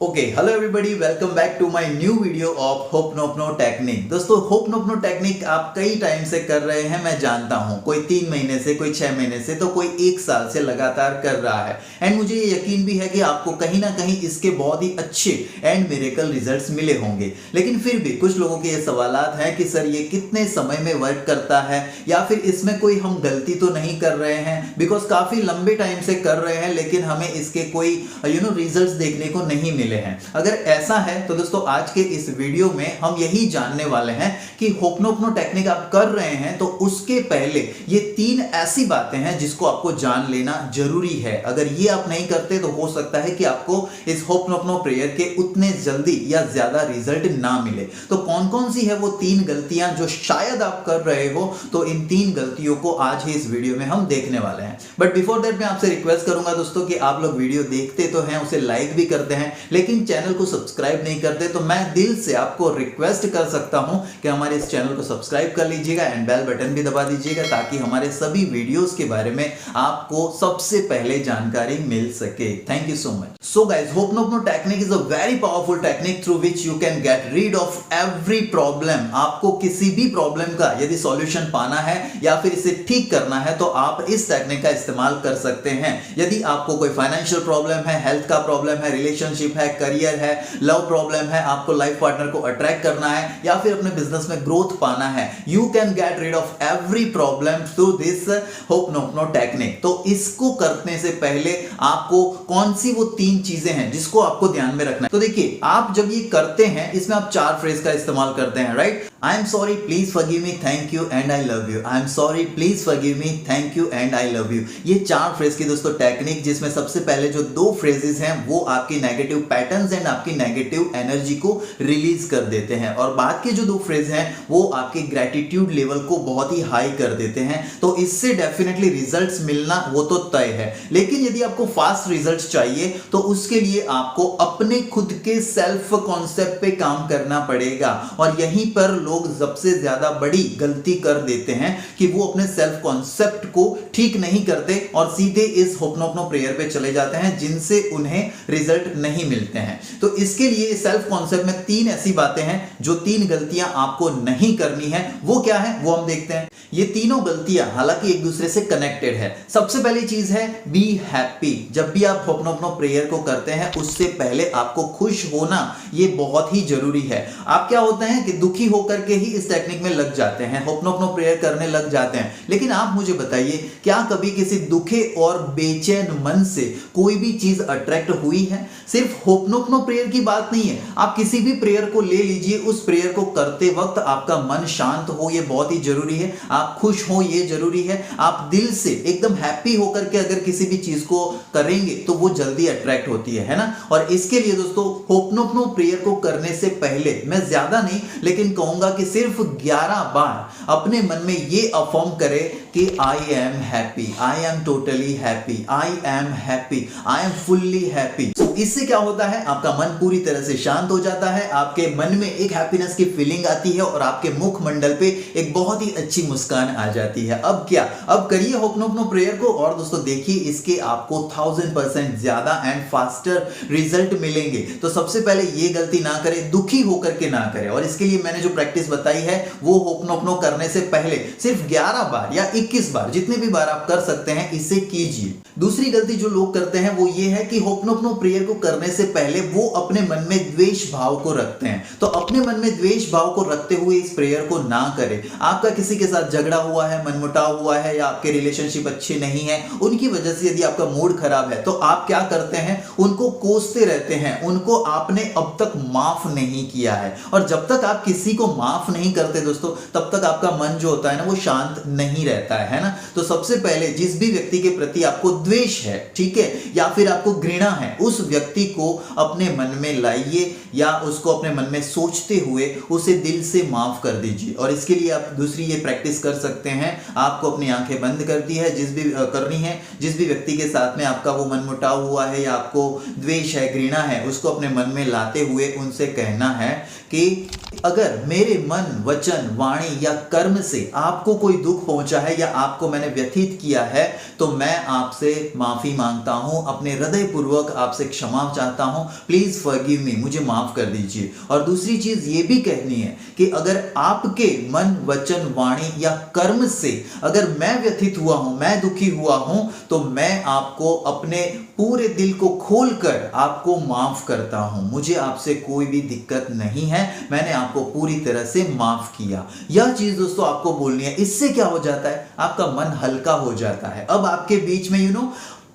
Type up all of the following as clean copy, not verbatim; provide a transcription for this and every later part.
Okay hello everybody, welcome back to my new video of hooponopono technique. दोस्तों, hooponopono technique आप कई time से कर रहे हैं, मैं जानता हूं। कोई 3 महीने से, कोई 6 महीने से, तो कोई 1 साल से लगातार कर रहा है। एंड मुझे ये यकीन भी है कि आपको कहीं ना कहीं इसके बहुत ही अच्छे एंड मिरेकल रिजल्ट्स मिले होंगे। लेकिन फिर भी कुछ लोगों के ये सवालात हैं कि सर ये कितने समय में वर्क करता है, या फिर इसमें कोई हम गलती तो नहीं कर रहे हैं, बिकॉज काफी लंबे टाइम से कर रहे हैं लेकिन हमें इसके कोई रिजल्ट्स देखने को नहीं मिले हैं। अगर ऐसा है तो दोस्तों आज के इस वीडियो में हम यही जानने वाले हैं कि होपनोपनो टेक्निक आप कर रहे हैं तो उसके पहले ये 3 ऐसी बातें हैं जिसको आपको जान लेना जरूरी है। अगर ये आप नहीं करते तो हो सकता है कि आपको इस होपनोपनो प्रेयर के उतने जल्दी या ज्यादा रिजल्ट ना मिले। तो कौन कौन सी है वो 3 गलतियां जो शायद आप कर रहे हो, तो इन 3 गलतियों को आज ही इस वीडियो में हम देखने वाले हैं। बट बिफोर दैट मैं आपसे रिक्वेस्ट करूंगा दोस्तों कि आप लोग वीडियो देखते तो हैं, उसे लाइक भी करते हैं, लेकिन चैनल को सब्सक्राइब नहीं करते, तो मैं दिल से आपको रिक्वेस्ट कर सकता हूं कि हमारे इस चैनल को सब्सक्राइब कर लीजिएगा एंड बेल बटन भी दबा दीजिएगा, ताकि हमारे सभी वीडियोस के बारे में आपको सबसे पहले जानकारी मिल सके। Thank you so much. So guys, hooponopono technique is a very powerful technique through which you can get rid of every problem. आपको किसी भी प्रॉब्लम का यदि सॉल्यूशन पाना है या फिर इसे ठीक करना है तो आप इस टेक्निक का इस्तेमाल कर सकते हैं। यदि आपको कोई फाइनेंशियल प्रॉब्लम है, हेल्थ का प्रॉब्लम है, रिलेशनशिप है, करियर है, लव प्रॉब्लम है, आपको लाइफ पार्टनर को अट्रैक्ट करना है, या फिर अपने बिजनेस में ग्रोथ पाना है, you can get rid of every problem through this hooponopono technique. तो इसको करने से पहले आपको कौन सी वो 3 चीजें हैं जिसको आपको ध्यान में रखना है। तो देखिए, आप जब ये करते हैं इसमें आप 4 फ्रेज का इस्तेमाल करते हैं, right? I am sorry, please forgive me, thank you and I love you. I am sorry, please forgive me, thank you and I love you. ये 4 फ्रेज की दोस्तों टेक्निक, जिसमें सबसे पहले जो 2 फ्रेजेस हैं वो आपकी नेगेटिव पैटर्न्स एंड आपकी नेगेटिव एनर्जी को रिलीज कर देते हैं, और बाद के जो 2 फ्रेज हैं वो आपके ग्रेटिट्यूड लेवल को बहुत ही हाई कर देते हैं। तो इससे डेफिनेटली रिजल्ट्स मिलना वो तो तय है। लेकिन यदि आपको फास्ट रिजल्ट्स चाहिए तो उसके लिए आपको अपने खुद के सेल्फ कॉन्सेप्ट पे काम करना पड़ेगा, और यहीं पर लोग सबसे ज्यादा बड़ी गलती कर देते हैं कि वो अपने सेल्फ कॉन्सेप्ट को ठीक नहीं करते और सीधे इस होपनोपनो प्रेयर पे चले जाते हैं, जिनसे उन्हें रिजल्ट नहीं मिलते हैं। तो इसके लिए सेल्फ कॉन्सेप्ट में 3 ऐसी बातें हैं, जो 3 गलतियां आपको नहीं करनी है। वो क्या है वो हम देखते हैं। ये तीनों गलतियां हालांकि एक दूसरे से कनेक्टेड है। सबसे पहली चीज है बी हैप्पी। जब भी आप होपनोपनो प्रेयर को करते हैं उससे पहले आपको खुश होना ये बहुत ही जरूरी है। आप क्या होते हैं कि दुखी होकर के ही इस टेक्निक में लग जाते हैं, होपनोपनो प्रेयर करने लग जाते हैं। लेकिन आप मुझे बताइए, क्या कभी किसी दुखे और बेचैन मन से कोई भी चीज अट्रैक्ट हुई है? सिर्फ होपनोपनो प्रेयर की बात नहीं है, आप किसी भी प्रेयर को ले लीजिए, उस प्रेयर को करते वक्त आपका मन शांत हो, ये बहुत ही जरूरी है। आप खुश हो, ये जरूरी है। आप दिल से एकदम हैप्पी होकर के अगर किसी भी चीज को करेंगे तो वो जल्दी अट्रैक्ट होती है ना। और इसके लिए दोस्तों, होपनोपनो प्रेयर को करने से पहले मैं ज्यादा नहीं लेकिन कहूंगा कि सिर्फ 11 बार अपने मन में ये अफर्म करें कि I am happy, I am totally happy, I am happy, I am fully happy. इससे क्या होता है, आपका मन पूरी तरह से शांत हो जाता है, आपके मन में एक हैप्पीनेस की फीलिंग आती है और आपके मुखमंडल पे एक बहुत ही अच्छी मुस्कान आ जाती है। अब क्या, अब करिए होपनोपनो प्रेयर को, और दोस्तों देखिए इसके आपको 1000% ज्यादा एंड फास्टर रिजल्ट मिलेंगे। तो सबसे पहले ये गलती ना करें, दुखी होकर के ना करें। और इसके लिए मैंने जो प्रैक्टिस बताई है वो होपनोपनो करने से पहले सिर्फ 11 बार या 21 बार, जितने भी बार आप कर सकते हैं, इसे कीजिए। दूसरी गलती जो लोग करते हैं वो ये है कि होपनोपनो प्रेयर को करने से पहले वो अपने मन में द्वेष भाव को रखते हैं। तो अपने मन में द्वेष भाव को रखते हुए इस प्रेयर को ना करें। आपका किसी के साथ झगड़ा हुआ है, मनमुटाव हुआ है, या आपके रिलेशनशिप अच्छे नहीं है, उनकी वजह से यदि आपका मूड खराब है तो आप क्या करते हैं, उनको कोसते रहते हैं, उनको आपने अब तक माफ नहीं किया है। और जब तक आप किसी को माफ नहीं करते दोस्तों, तब तक आपका मन जो होता है ना वो शांत नहीं रहता है ना। तो सबसे पहले जिस भी व्यक्ति के प्रति आपको द्वेष है, ठीक है, या फिर आपको घृणा है, उस व्यक्ति को अपने मन में लाइए या उसको अपने मन में सोचते हुए उसे दिल से माफ कर दीजिए। और इसके लिए आप दूसरी ये प्रैक्टिस कर सकते हैं, आपको अपनी आंखें बंद कर दी है, जिस भी करनी है, जिस भी व्यक्ति के साथ में आपका वो मनमुटाव हुआ है या आपको द्वेष है, घृणा है, उसको अपने मन में लाते हुए उनसे कहना है कि अगर मेरे मन, वचन, वाणी या कर्म से आपको कोई दुख पहुंचा है या आपको मैंने व्यथित किया है तो मैं आपसे माफी मांगता हूं, अपने हृदय पूर्वक आपसे क्षमा चाहता हूं, प्लीज फॉरगिव मी, मुझे माफ कर दीजिए। और दूसरी चीज ये भी कहनी है कि अगर आपके मन, वचन, वाणी या कर्म से अगर मैं व्यथित हुआ हूं, मैं दुखी हुआ हूं, तो मैं आपको अपने पूरे दिल को खोलकर आपको माफ करता हूं, मुझे आपसे कोई भी दिक्कत नहीं है, मैंने आपको पूरी तरह से माफ किया। यह चीज दोस्तों आपको बोलनी है। इससे क्या हो जाता है, आपका मन हल्का हो जाता है। अब आपके बीच में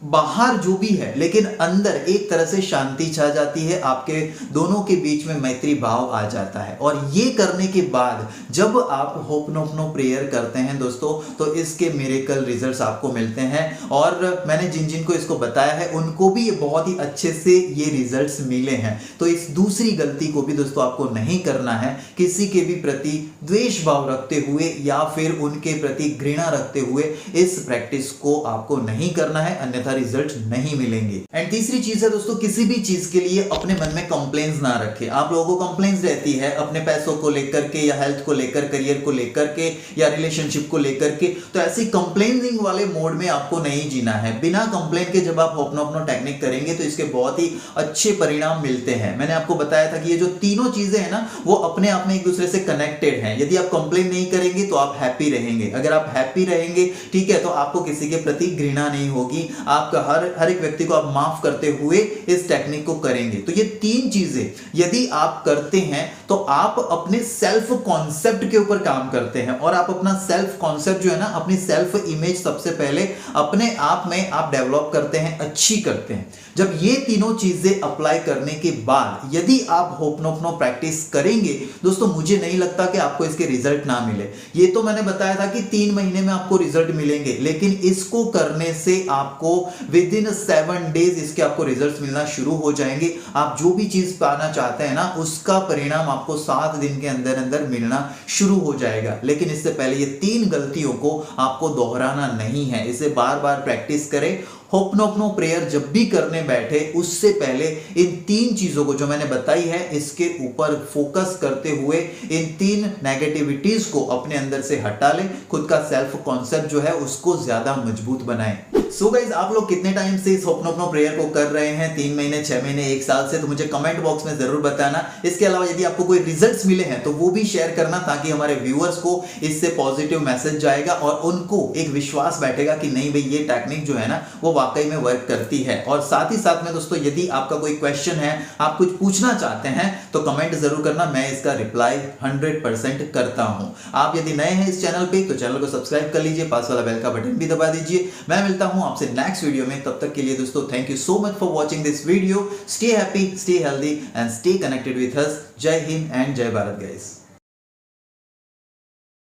बाहर जो भी है लेकिन अंदर एक तरह से शांति छा जाती है, आपके दोनों के बीच में मैत्री भाव आ जाता है। और ये करने के बाद जब आप होपनोपनो प्रेयर करते हैं दोस्तों, तो इसके मिरेकल रिजल्ट्स आपको मिलते हैं। और मैंने जिन जिन को इसको बताया है उनको भी ये बहुत ही अच्छे से ये रिजल्ट्स मिले हैं। तो इस दूसरी गलती को भी दोस्तों आपको नहीं करना है, किसी के भी प्रति द्वेष भाव रखते हुए या फिर उनके प्रति घृणा रखते हुए इस प्रैक्टिस को आपको नहीं करना है, अन्यथा रिजल्ट नहीं मिलेंगे। एंड तीसरी चीज है दोस्तों, किसी भी चीज के लिए अपने मन में कंप्लेंट्स ना रखें। आप लोगों को कंप्लेंट्स रहती है अपने पैसों को लेकर के या हेल्थ को लेकर, करियर को लेकर के या रिलेशनशिप को लेकर के, तो ऐसी कंप्लेनिंग वाले मोड में आपको नहीं जीना है। बिना कंप्लेंट के जब आप होपनोपनो टेक्निक करेंगे तो इसके बहुत ही अच्छे परिणाम मिलते हैं। मैंने आपको बताया था कि ये जो तीनों चीजें हैं ना, वो अपने आप में एक दूसरे से कनेक्टेड हैं। यदि आप कंप्लेंट नहीं करेंगे तो आप हैप्पी रहेंगे, अगर आप हैप्पी रहेंगे, ठीक है, तो आपको किसी के प्रति घृणा नहीं होगी, आपका हर एक व्यक्ति को आप माफ करते हुए इस टेक्निक को करेंगे। तो ये तीन चीजें यदि आप करते हैं तो आप अपने सेल्फ कॉन्सेप्ट के ऊपर काम करते हैं। और आप अपना सेल्फ कॉन्सेप्ट जो है ना, अपनी सेल्फ इमेज सबसे पहले अपने आप में आप डेवलप करते हैं, अच्छी करते हैं। जब ये तीनों चीजें अप्लाई करने के बाद यदि आप होपनोपनो प्रैक्टिस करेंगे दोस्तों, मुझे नहीं लगता कि आपको इसके रिजल्ट ना मिले। ये तो मैंने बताया था कि 3 महीने में आपको रिजल्ट मिलेंगे, लेकिन इसको करने से आपको विद इन 7 डेज इसके आपको रिजल्ट्स मिलना शुरू हो जाएंगे। आप जो भी चीज पाना चाहते हैं ना, उसका परिणाम आपको 7 दिन के अंदर अंदर मिलना शुरू हो जाएगा। लेकिन इससे पहले ये 3 गलतियों को आपको दोहराना नहीं है, इसे बार बार प्रैक्टिस करें। होपनोपनो प्रेयर जब भी करने बैठे उससे पहले इन 3 चीजों को जो मैंने बताई है इसके ऊपर फोकस करते हुए इन 3 नेगेटिविटीज को अपने अंदर से हटा लें, खुद का सेल्फ कॉन्सेप्ट जो है उसको ज्यादा मजबूत बनाएं। सो गाइस, आप लोग कितने टाइम से इस होपनोपनो प्रेयर को कर रहे हैं, 3 महीने, 6 महीने, 1 साल से, तो मुझे कमेंट बॉक्स में जरूर बताना। इसके अलावा यदि आपको कोई रिजल्ट्स मिले हैं तो वो भी शेयर करना, ताकि हमारे व्यूअर्स को इससे पॉजिटिव मैसेज जाएगा और उनको एक विश्वास बैठेगा कि नहीं भाई, ये टेक्निक जो है ना वो वाकई में वर्क करती है। और साथ ही साथ में दोस्तों, यदि आपका कोई क्वेश्चन है, आप कुछ पूछना चाहते हैं, तो कमेंट जरूर करना, मैं इसका रिप्लाई 100% करता हूं। आप यदि नए हैं इस चैनल पे तो चैनल को सब्सक्राइब कर लीजिए, पास वाला बेल का बटन भी दबा दीजिए। मैं मिलता हूं आपसे नेक्स्ट वीडियो में, तब तक के लिए दोस्तों thank you so much for watching this video. Stay happy, stay healthy and stay connected with us. जय हिंद एंड जय भारत गाइस।